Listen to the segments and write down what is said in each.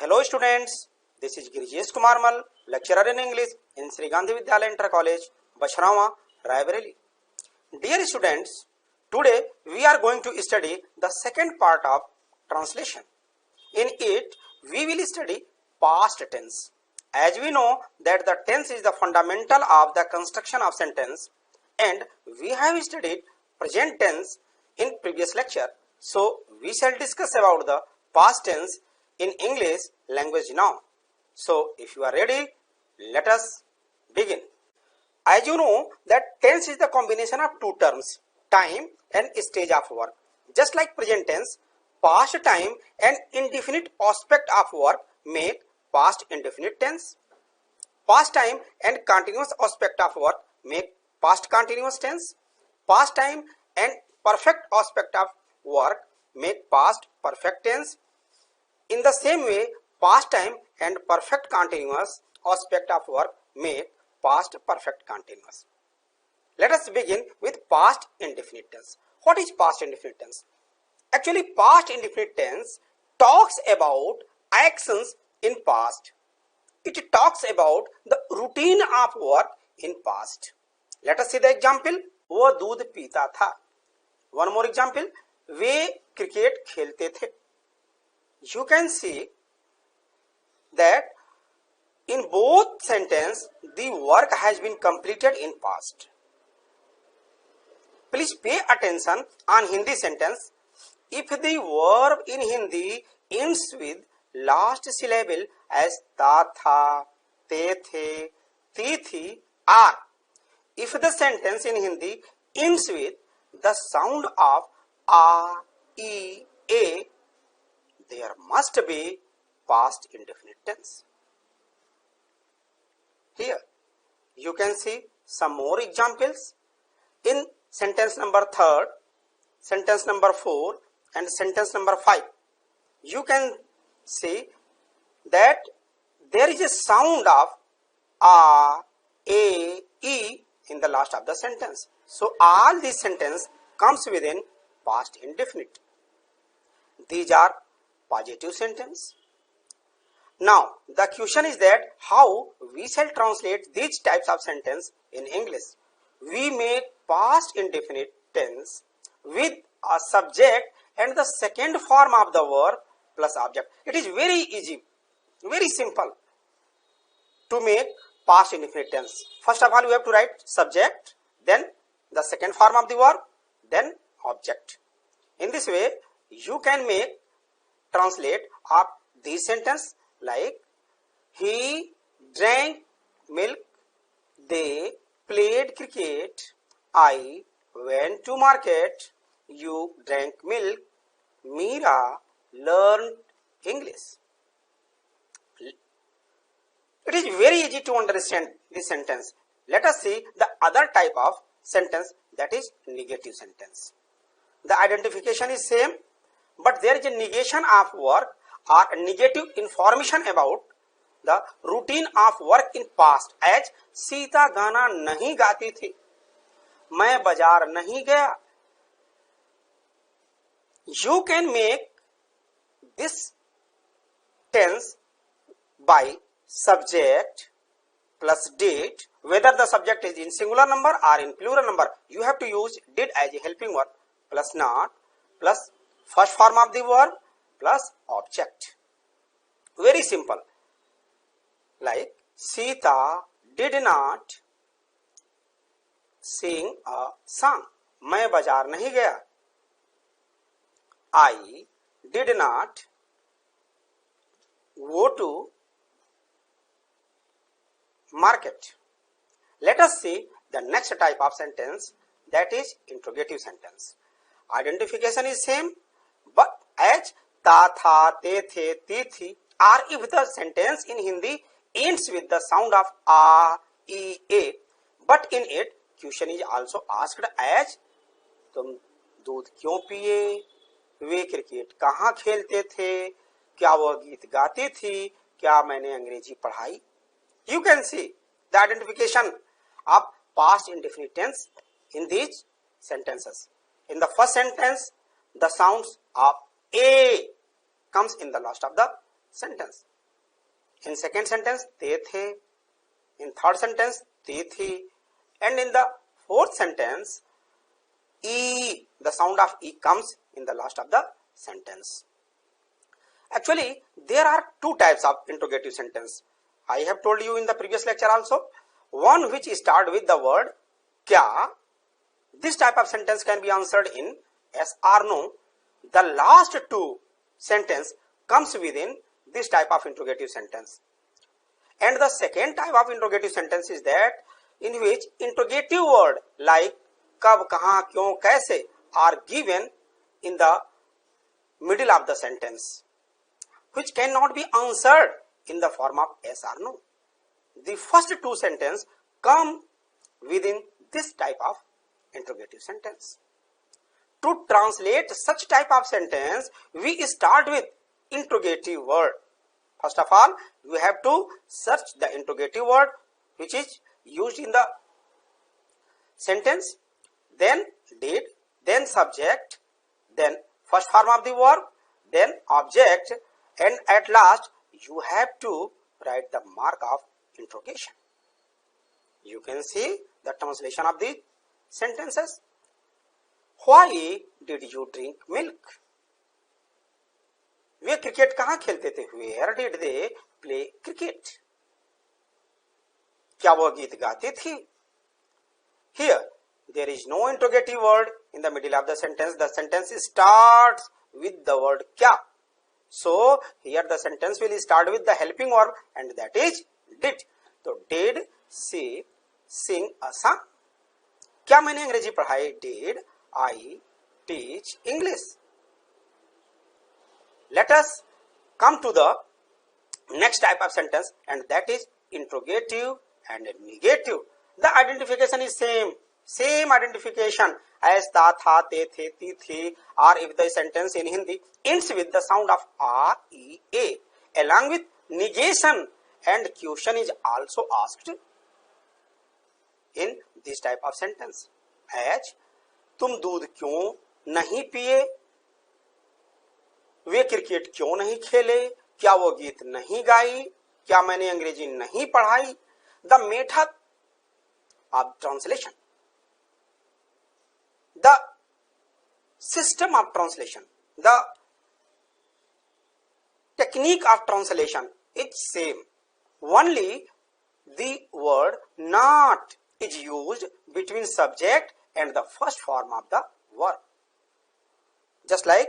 Hello students, this is Girijesh Kumar Mal, lecturer in English in Sri Gandhi Vidyalaya Inter College, Bacharawa, Raebareli. Dear students, today we are going to study the second part of translation. In it, we will study past tense. As we know that the tense is the fundamental of the construction of sentence, and we have studied present tense in previous lecture. So we shall discuss about the past tense in English language now. So if you are ready, let us begin. As you know that tense is the combination of two terms, time and stage of work. Just like present tense, past time and indefinite aspect of work make past indefinite tense. Past time and continuous aspect of work make past continuous tense. Past time and perfect aspect of work make past perfect tense. In the same way, past time and perfect continuous aspect of work make past perfect continuous. Let us begin with past indefinite tense. What is past indefinite tense? Actually, past indefinite tense talks about actions in past. It talks about the routine of work in past. Let us see the example. वो दूध पीता था. One more example. वे cricket खेलते थे. You can see that in both sentences the work has been completed in past. Please pay attention on Hindi sentence. If the verb in Hindi ends with last syllable as ta tha, te the, ti thi, are. If the sentence in Hindi ends with the sound of a, e, a, there must be past indefinite tense. Here you can see some more examples in sentence number 3, sentence number 4 and sentence number 5. You can see that there is a sound of a, e in the last of the sentence. So all these sentence comes within past indefinite. These are positive sentence. Now the question is that how we shall translate these types of sentence in English. We make past indefinite tense with a subject and the second form of the verb plus object. It is very easy, very simple to make past indefinite tense. First of all, we have to write subject, then the second form of the verb, then object. In this way, you can translate of this sentence like he drank milk, they played cricket, I went to market, you drank milk, Meera learned English. It is very easy to understand this sentence. Let us see the other type of sentence, that is negative sentence. The identification is same, but there is a negation of work or negative information about the routine of work in past. As Sita गाना नहीं गाती थी, मैं बाजार नहीं गया. You can make this tense by subject plus did. Whether the subject is in singular number or in plural number, you have to use did as a helping verb plus not plus first form of the verb plus object. Very simple. Like Sita did not sing a song. मैं बाजार नहीं गया. I did not go to market. Let us see the next type of sentence, that is interrogative sentence. Identification is same, but as ta tha, te the, ti thi, or if the sentence in Hindi ends with the sound of a, e, a, but in it question is also asked as तुम दूध क्यों पिए, वे cricket कहाँ खेलते थे, क्या वह गीत गाती थी, क्या मैंने अंग्रेजी पढ़ाई. You can see the identification of past indefinite tense in these sentences. In the first sentence, the sounds of a comes in the last of the sentence. In second sentence, they the. In third sentence, they the. And in the fourth sentence, E, the sound of E comes in the last of the sentence. Actually, there are two types of interrogative sentence. I have told you in the previous lecture also. One which start with the word kya. This type of sentence can be answered in yes or no. The last two sentence comes within this type of interrogative sentence. And the second type of interrogative sentence is that in which interrogative word like kab, kahan, kyon, kaise are given in the middle of the sentence, which cannot be answered in the form of yes or no. The first two sentences come within this type of interrogative sentence. To translate such type of sentence, we start with interrogative word. First of all, you have to search the interrogative word which is used in the sentence, then did, then subject, then first form of the verb, then object, and at last you have to write the mark of interrogation. You can see the translation of the sentences. Why did you drink milk? Way cricket कहाँ खेलते थे? Where did they play cricket? क्या वो गीत गाते थे? Here there is no interrogative word in the middle of the sentence. The sentence starts with the word kya. So here the sentence will start with the helping verb, and that is did. So did she sing a song? क्या मैंने अंग्रेजी पढ़ाई? Did I teach English? Let us come to the next type of sentence, and that is interrogative and negative. The identification is same identification as ta, tha, te, the, ti, thi, or if the sentence in Hindi ends with the sound of a, e, a, along with negation, and question is also asked in this type of sentence. As तुम दूध क्यों नहीं पिए? वे cricket क्यों नहीं खेले? क्या वो गीत नहीं गाई? क्या मैंने अंग्रेजी नहीं पढ़ाई? The method of translation, the system of translation, the technique of translation is same. Only the word not is used between subject and the first form of the verb. Just like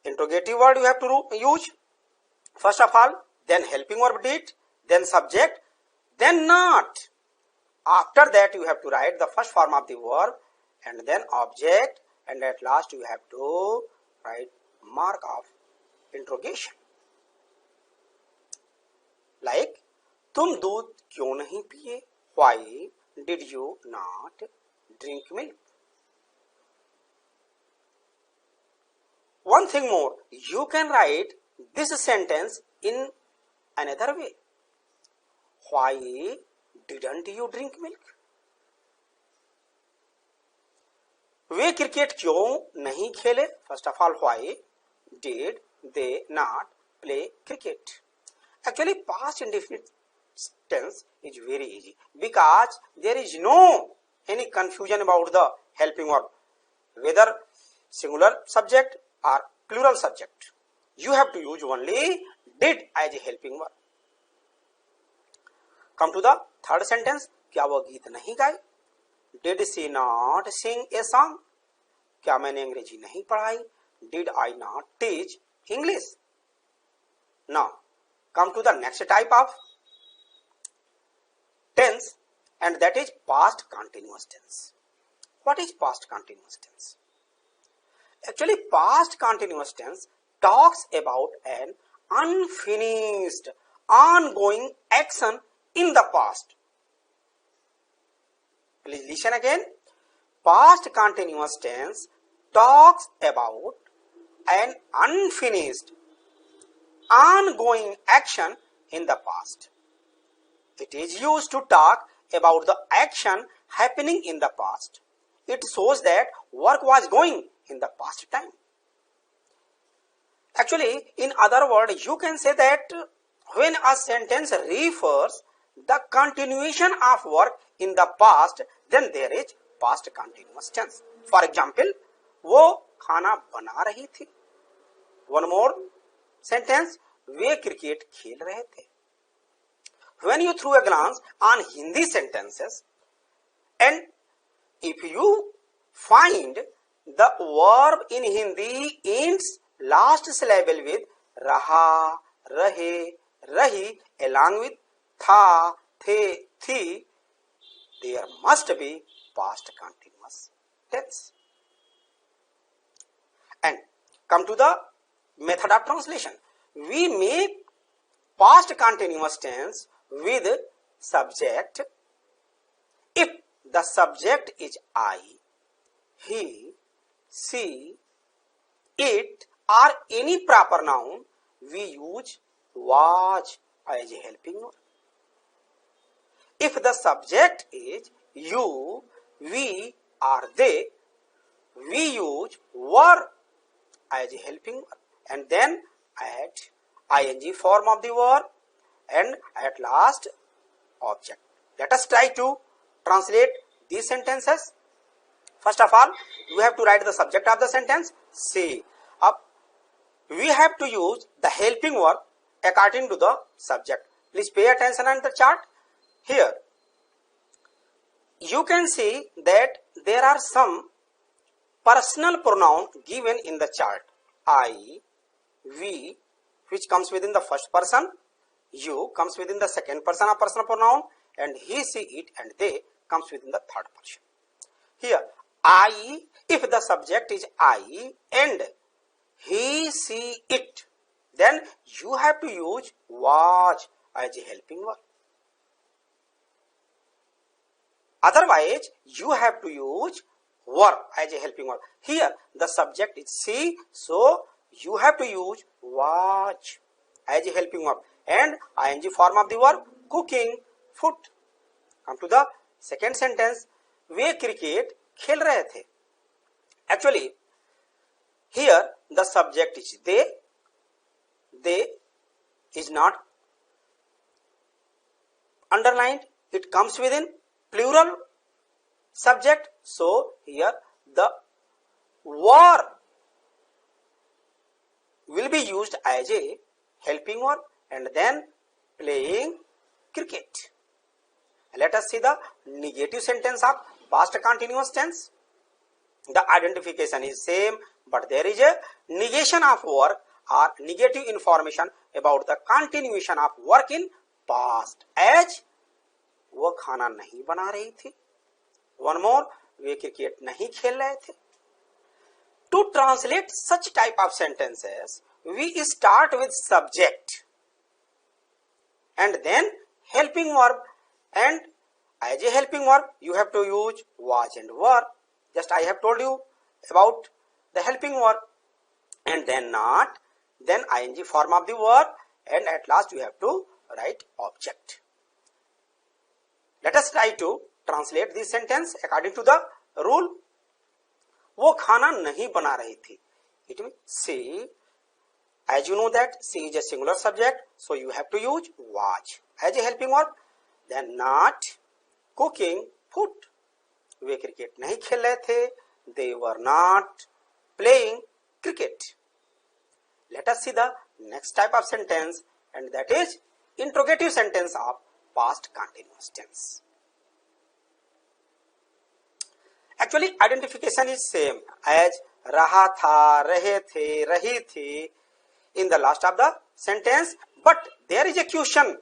interrogative word you have to use first of all, then helping verb did, then subject, then not. After that you have to write the first form of the verb and then object, and at last you have to write mark of interrogation. Like तुम दूध क्यों नहीं पिए? Why did you not drink milk? One thing more, you can write this sentence in another way. Why didn't you drink milk? Way cricket क्यों नहीं खेले? First of all, why did they not play cricket? Actually, past indefinite tense is very easy because there is no any confusion about the helping verb, whether singular subject or plural subject. You have to use only did as a helping verb. Come to the third sentence. क्या वो गीत नहीं गाए? Did she not sing a song? क्या मैंने अंग्रेजी नहीं पढ़ाई? Did I not teach English? Now, come to the next type of tense, and that is past continuous tense. What is past continuous tense? Actually, past continuous tense talks about an unfinished, ongoing action in the past. Please listen again. Past continuous tense talks about an unfinished, ongoing action in the past. It is used to talk about the action happening in the past. It shows that work was going in the past time. Actually, in other words, you can say that when a sentence refers the continuation of work in the past, then there is past continuous tense. For example, वो खाना बना रही थी. One more sentence, वे cricket खेल रहे थे. When you threw a glance on Hindi sentences, and if you find the verb in Hindi ends last syllable with raha, rahe, rahi along with tha, the, thi, there must be past continuous tense. And come to the method of translation. We make past continuous tense with subject if the subject is I, he, she, it or any proper noun. We use was as a helping verb. If the subject is you, we or they, we use were as a helping verb and then add ing form of the verb and at last object. Let us try to translate these sentences. First of all, you have to write the subject of the sentence. See, up we have to use the helping verb according to the subject. Please pay attention on the chart. Here, you can see that there are some personal pronoun given in the chart. I, we, which comes within the first person, you comes within the second person of personal pronoun, and he, she, it, and they comes within the third person. Here, I, if the subject is I and he, she, it, then you have to use was as a helping verb. Otherwise, you have to use were as a helping verb. Here, the subject is she, so you have to use was as a helping verb and ing form of the verb cooking, food. Come to the second sentence. Way cricket खेल रहे थे. Actually, here the subject is they. They is not underlined. It comes within plural subject. So here the were will be used as a helping verb and then playing cricket. Let us see the negative sentence of past continuous tense. The identification is same, but there is a negation of work or negative information about the continuation of work in past. As वो खाना नहीं बना रही थी. One more, वे cricket नहीं खेल रहे थे. To translate such type of sentences, we start with subject and then helping verb, and as a helping verb you have to use was and were. Just I have told you about the helping verb, and then not, then ing form of the verb, and at last you have to write object. Let us try to translate this sentence according to the rule. वो खाना नहीं बना रही थी. It means she. As you know that she is a singular subject, so you have to use was as a helping verb. Then not, cooking, food. Way cricket नहीं खेल रहे थे. They were not playing cricket. Let us see the next type of sentence, and that is interrogative sentence of past continuous tense. Actually, identification is same as रहा था, रहे थे, रही थी in the last of the sentence, but there is a question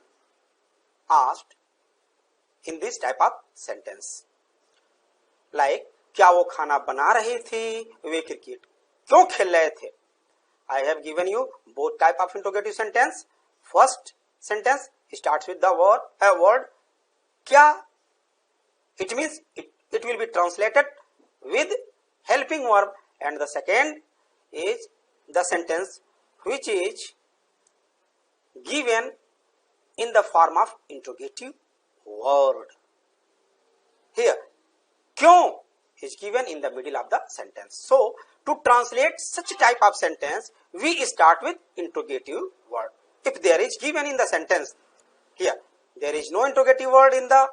asked in this type of sentence. Like, क्या वो खाना बना रही थी, वे क्रिकेट क्यों खेल रहे थे? I have given you both type of interrogative sentence. First sentence starts with the word क्या. It means it will be translated with helping verb, and the second is the sentence which is given in the form of interrogative word. Here, क्यों is given in the middle of the sentence. So, to translate such type of sentence, we start with interrogative word. If there is given in the sentence, here there is no interrogative word in the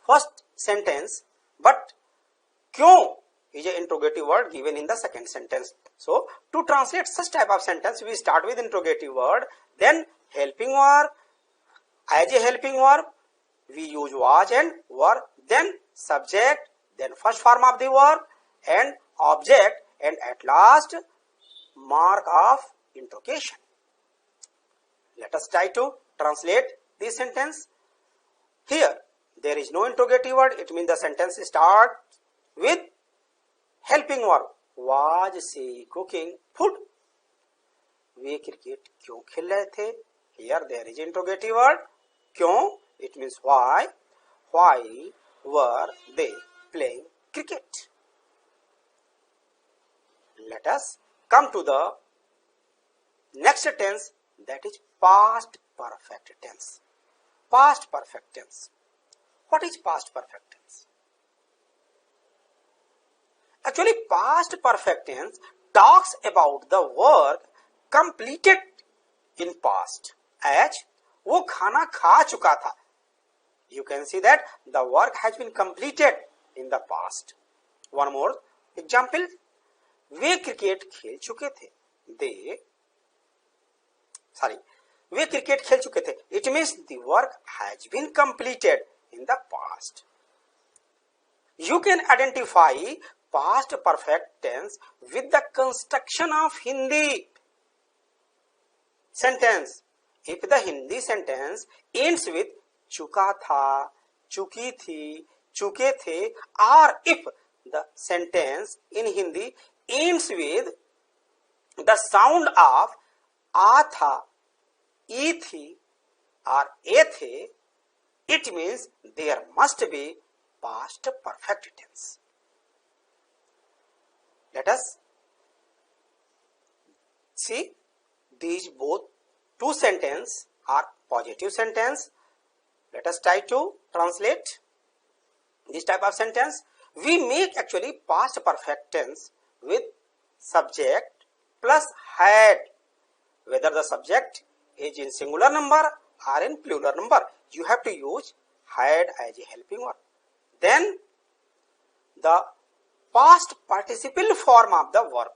first sentence, but क्यों is an interrogative word given in the second sentence. So to translate such type of sentence, we start with interrogative word, then helping verb. As a helping verb, we use was and were, then subject, then first form of the verb and object, and at last mark of interrogation. Let us try to translate this sentence. Here there is no interrogative word, it means the sentence starts with helping verb. Was she cooking food? Way cricket क्यों खेल रहे थे? Here there is interrogative word. क्यों? It means why. Why were they playing cricket? Let us come to the next tense, that is past perfect tense. Past perfect tense. What is past perfect tense? Actually, past perfect tense talks about the work completed in past. As वो खाना खा चुका था. You can see that the work has been completed in the past. One more example. Way cricket खेल चुके थे. वे cricket खेल चुके थे. It means the work has been completed in the past. You can identify past perfect tense with the construction of Hindi sentence. If the Hindi sentence ends with चुका था, चुकी थी, चुके थे, or if the sentence in Hindi ends with the sound of आ था, ई थी, or ए थे, it means there must be past perfect tense. Let us see these both two sentences are positive sentence. Let us try to translate this type of sentence. We make actually past perfect tense with subject plus had. Whether the subject is in singular number or in plural number, you have to use had as a helping verb. Then the past participle form of the verb,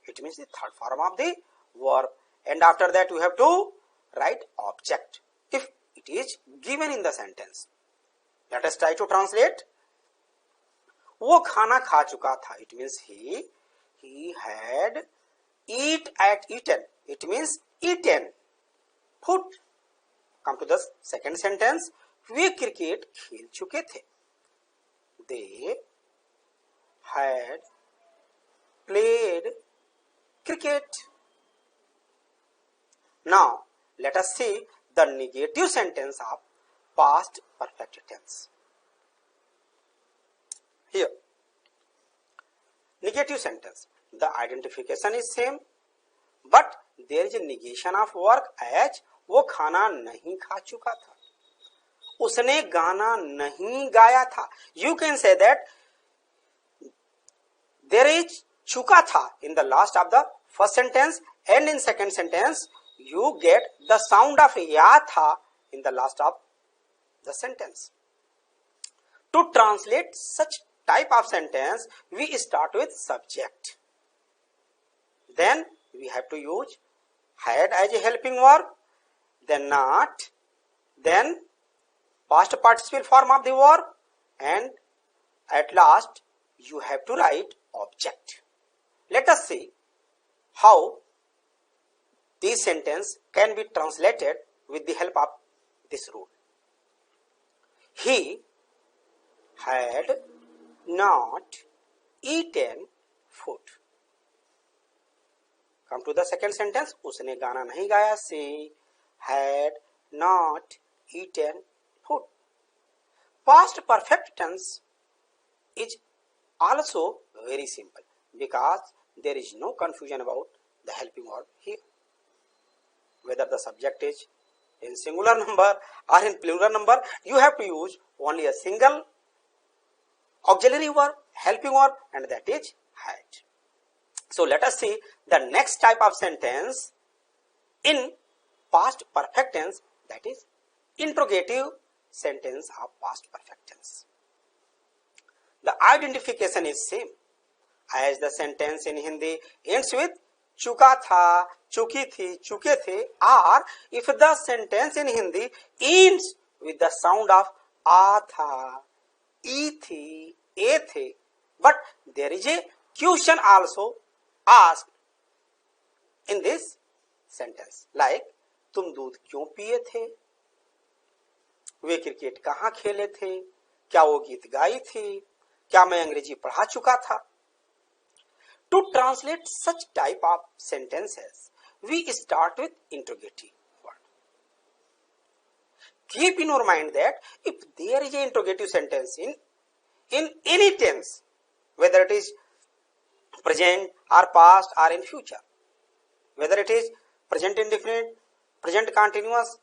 it means the third form of the verb, and after that you have to write object if it is given in the sentence. Let us try to translate. वो खाना खा चुका था. It means he had eaten. It means eaten food. Come to the second sentence. Way cricket खेल चुके थे. They had played cricket. Now let us see the negative sentence of past perfect tense. Here, negative sentence. The identification is same, but there is a negation of work as वो खाना नहीं खा चुका था. उसने गाना नहीं गाया था. You can say that there is चुका था in the last of the first sentence, and in second sentence you get the sound of या था in the last of the sentence. To translate such type of sentence, we start with subject. Then we have to use had as a helping verb, then not, then past participle form of the verb, and at last you have to write object. Let us see how this sentence can be translated with the help of this rule. He had not eaten food. Come to the second sentence. उसने गाना नहीं गाया. She had not eaten food. Past perfect tense is also very simple because there is no confusion about the helping verb here. Whether the subject is in singular number or in plural number, you have to use only a single auxiliary verb, helping verb, and that is had. So let us see the next type of sentence in past perfect tense, that is interrogative sentence of past perfect tense. The identification is same as the sentence in Hindi ends with चुका था, चुकी थी, चुके थे, or if the sentence in Hindi ends with the sound of आ था, ई थी, ए थे, but there is a question also asked in this sentence like तुम दूध क्यों पिए थे, वे क्रिकेट कहाँ खेले थे, क्या वो गीत गाई थी, क्या मैं अंग्रेजी पढ़ा चुका था. To translate such type of sentences, we start with interrogative word. Keep in your mind that if there is an interrogative sentence in any tense, whether it is present or past or in future, whether it is present indefinite, present continuous,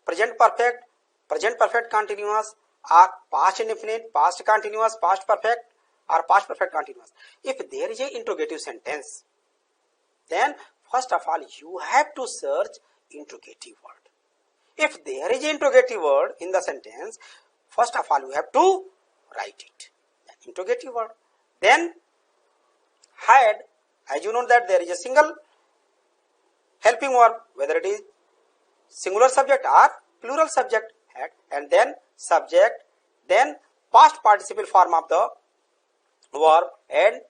present perfect continuous, or past indefinite, past continuous, past perfect, or past perfect continuous. If there is a interrogative sentence, then first of all you have to search interrogative word. If there is an interrogative word in the sentence, first of all you have to write it, an interrogative word. Then had, as you know that there is a single helping verb, whether it is singular subject or plural subject, had, and then subject, then past participle form of the verb and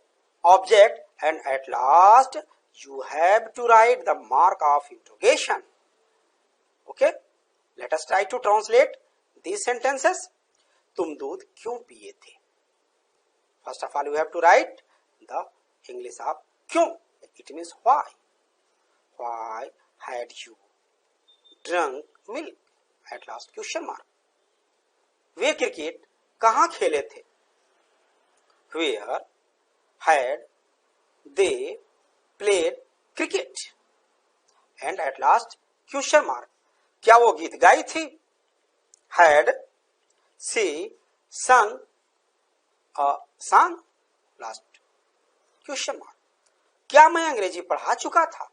object, and at last you have to write the mark of interrogation. Okay, let us try to translate these sentences. तुम दूध क्यों पिए थे. First of all you have to write the English of क्यों. It means why. Why had you drunk milk? At last question mark. Way cricket कहाँ खेले थे. Where had they played cricket? And at last question mark. क्या वो गीत गाई थी. Had she sung a song? Last question mark. क्या मैं अंग्रेजी पढ़ा चुका था.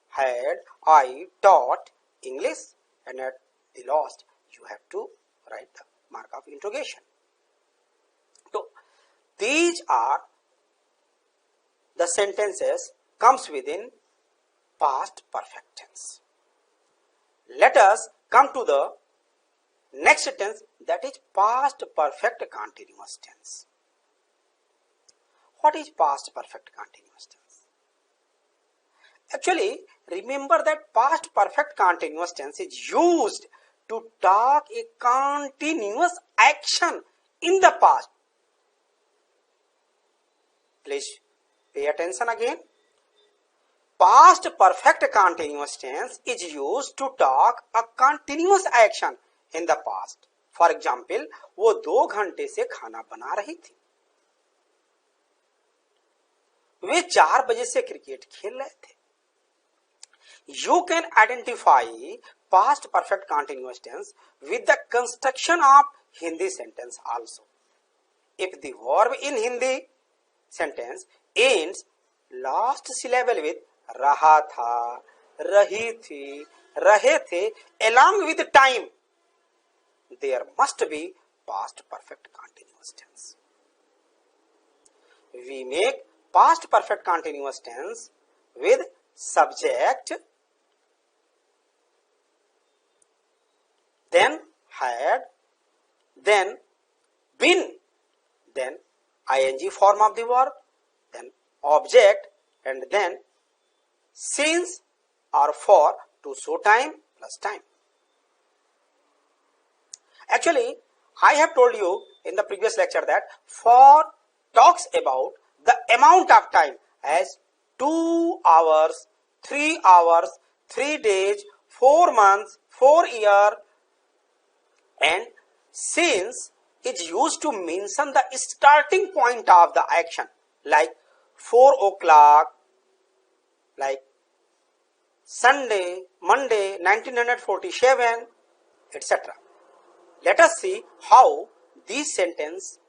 Had I taught English? And at the last you have to write the mark of interrogation. So these are the sentences comes within past perfect tense. Let us come to the next tense, that is past perfect continuous tense. What is past perfect continuous tense? Actually, remember that past perfect continuous tense is used to talk a continuous action in the past. Please pay attention again. Past perfect continuous tense is used to talk a continuous action in the past. For example, वो 2 घंटे से खाना बना रही थी. वे 4 बजे से cricket खेल रहे थे. You can identify past perfect continuous tense with the construction of Hindi sentence also. If the verb in Hindi sentence ends last syllable with रहा था, रही थी, रहे थे, along with time, there must be past perfect continuous tense. We make past perfect continuous tense with subject, then had, then been, then ing form of the verb, then object, and then since or for to show time plus time. Actually, I have told you in the previous lecture that for talks about the amount of time as 2 hours, 3 hours, 3 days, 4 months, 4 years, and since is used to mention the starting point of the action, like 4 o'clock, like Sunday, Monday, 1947, etc. Let us see how this sentence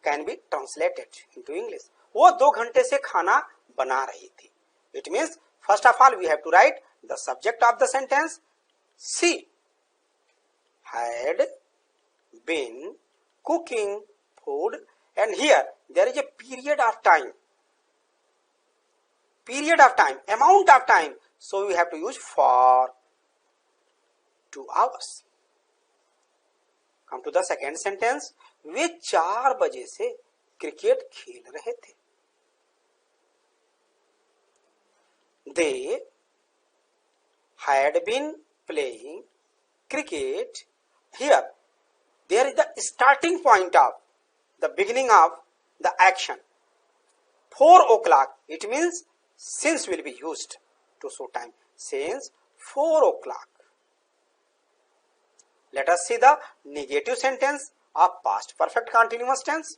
can be translated into English. वो 2 घंटे से खाना बना रही थी. It means first of all we have to write the subject of the sentence. She had been cooking food, and here there is a period of time, amount of time, so we have to use for 2 hours. Come to the second sentence. वे 4 बजे से cricket खेल रहे थे. They had been playing cricket. Here there is the starting point of the beginning of the action. 4 o'clock, it means since will be used to show time. Since 4 o'clock. Let us see the negative sentence of past perfect continuous tense.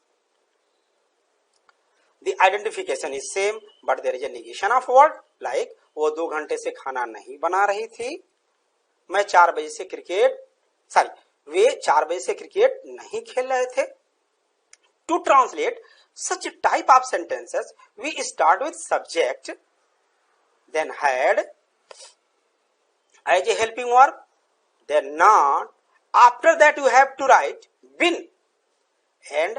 The identification is same, but there is a negation of word, like वो 2 घंटे से खाना नहीं बना रही थी. मैं 4 बजे से वे 4 बजे से क्रिकेट नहीं खेल रहे थे. To translate such type of sentences, we start with subject, then had as a helping verb, then not. After that you have to write been and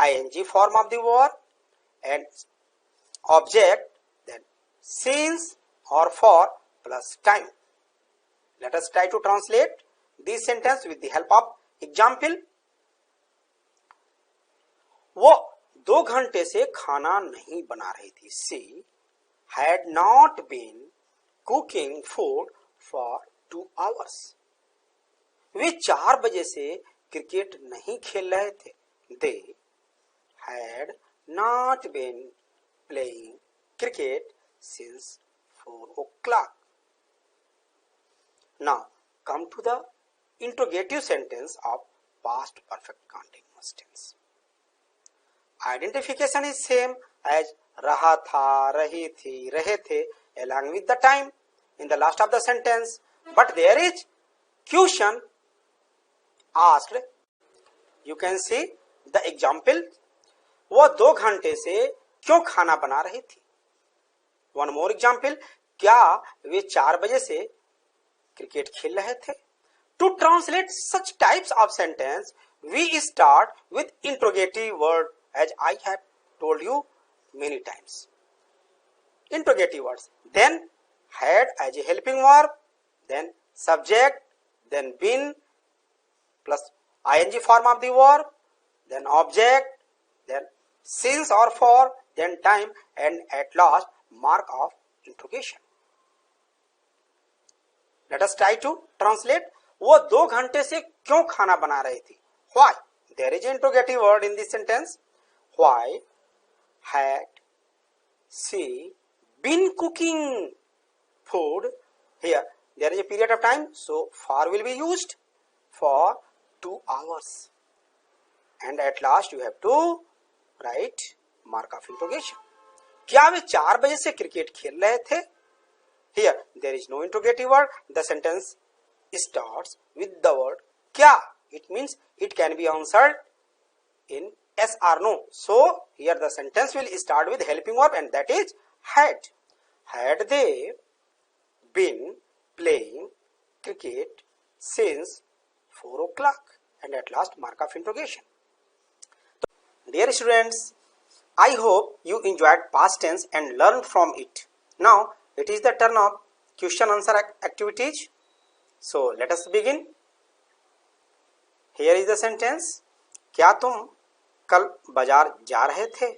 ing form of the verb, and object, then since or for plus time. Let us try to translate this sentence with the help of example. वो 2 घंटे से खाना नहीं बना रही थी. She had not been cooking food for 2 hours. वे 4 बजे से क्रिकेट नहीं खेल रहे थे. They had not been playing cricket since 4 o'clock. Now come to the interrogative sentence of past perfect continuous tense. Identification is same as रहा था, रही थी, रहे थे, along with the time in the last of the sentence, but there is question asked. You can see the example. वो 2 घंटे से क्यों खाना बना रही थी. One more example. क्या वे 4 बजे से क्रिकेट खेल रहे थे. To translate such types of sentence, we start with interrogative word, as I have told you many times. Interrogative words. Then had as a helping verb, then subject, then been plus ing form of the verb, then object, then since or for, then time, and at last mark of interrogation. Let us try to translate. वो 2 घंटे से क्यों खाना बना रही थी. Why? There is an interrogative word in this sentence. Why had she been cooking food? Here there is a period of time, so for will be used for 2 hours, and at last you have to write mark of interrogation. क्या वे 4 बजे से cricket खेल रहे थे. Here there is no interrogative word. The sentence starts with the word क्या. It means it can be answered in yes or no. So here the sentence will start with helping verb, and that is had. Had they been playing cricket since 4 o'clock, and at last mark of interrogation. Dear students, I hope you enjoyed past tense and learned from it. Now it is the turn of question answer activities. So let us begin. Here is the sentence. क्या तुम कल बाजार जा रहे थे.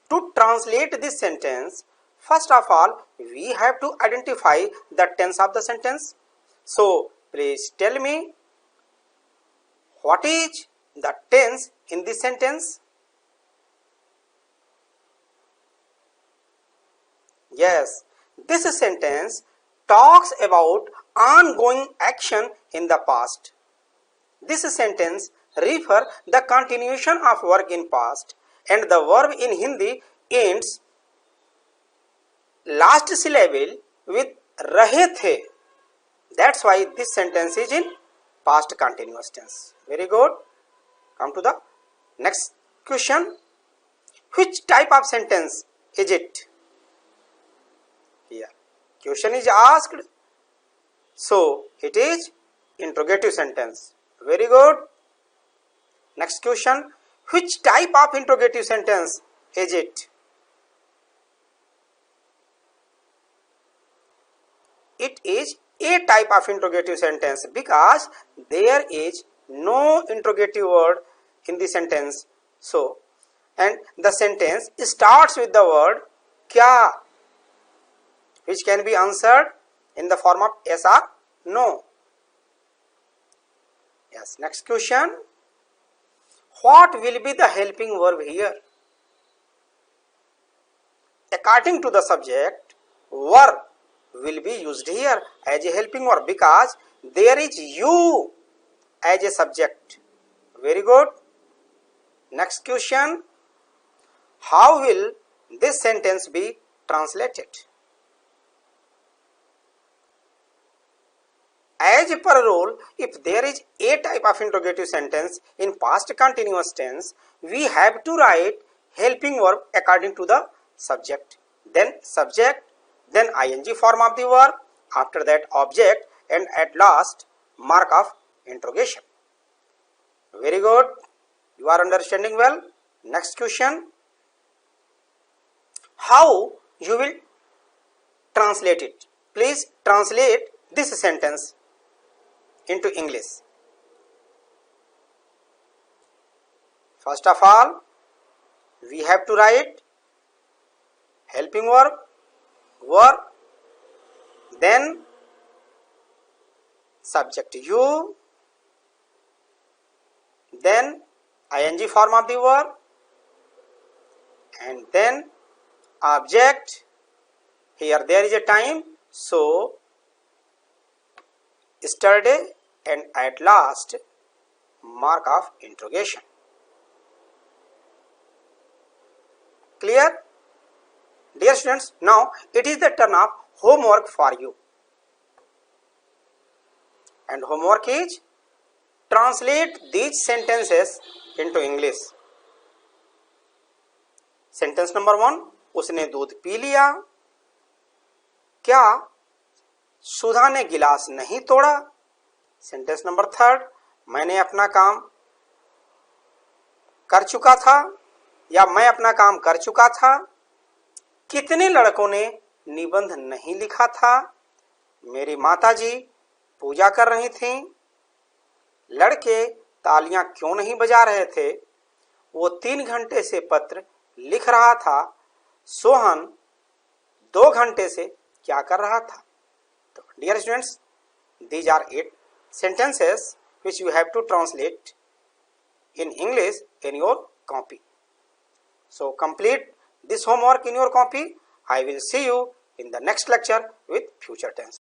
To translate this sentence, first of all we have to identify the tense of the sentence. So please tell me, what is the tense in this sentence? Yes, this sentence talks about ongoing action in the past. This sentence refers the continuation of work in past, and the verb in Hindi ends last syllable with rahe the. That's why this sentence is in past continuous tense. Very good. Come to the next question. Which type of sentence is it? Here Question is asked, so it is interrogative sentence. Very good. Next question, which type of interrogative sentence is it? It is a type of interrogative sentence because there is no interrogative word in the sentence. So, and the sentence starts with the word kya, which can be answered in the form of yes or no. Yes. Next question, what will be the helping verb here? According to the subject, verb will be used here as a helping verb because there is you as a subject. Very good. Next question, how will this sentence be translated? As per rule, if there is a type of interrogative sentence in past continuous tense, we have to write helping verb according to the subject, then subject, then ing form of the verb, after that object, and at last mark of interrogation. Very good. You are understanding well. Next question, how you will translate it? Please translate this sentence into English. First of all, we have to write helping verb, then subject you, then ing form of the verb, and then object. Here there is a time, so yesterday, and at last mark of interrogation. Clear? Dear students, now it is the turn of homework for you, and homework is translate these sentences into English. Sentence number 1, उसने दूध P लिया. क्या सुधा ने गिलास नहीं तोड़ा? Sentence number 3, मैंने अपना काम कर चुका था या मैं अपना काम कर चुका था. कितने लड़कों ने निबंध नहीं लिखा था? मेरी माताजी पूजा कर रही थीं. लड़के तालियां क्यों नहीं बजा रहे थे? वो 3 घंटे से पत्र लिख रहा था. सोहन 2 घंटे से क्या कर रहा था? तो dear students, these are 8 sentences which you have to translate in English in your copy. So complete this homework in your copy. I will see you in the next lecture with future tense.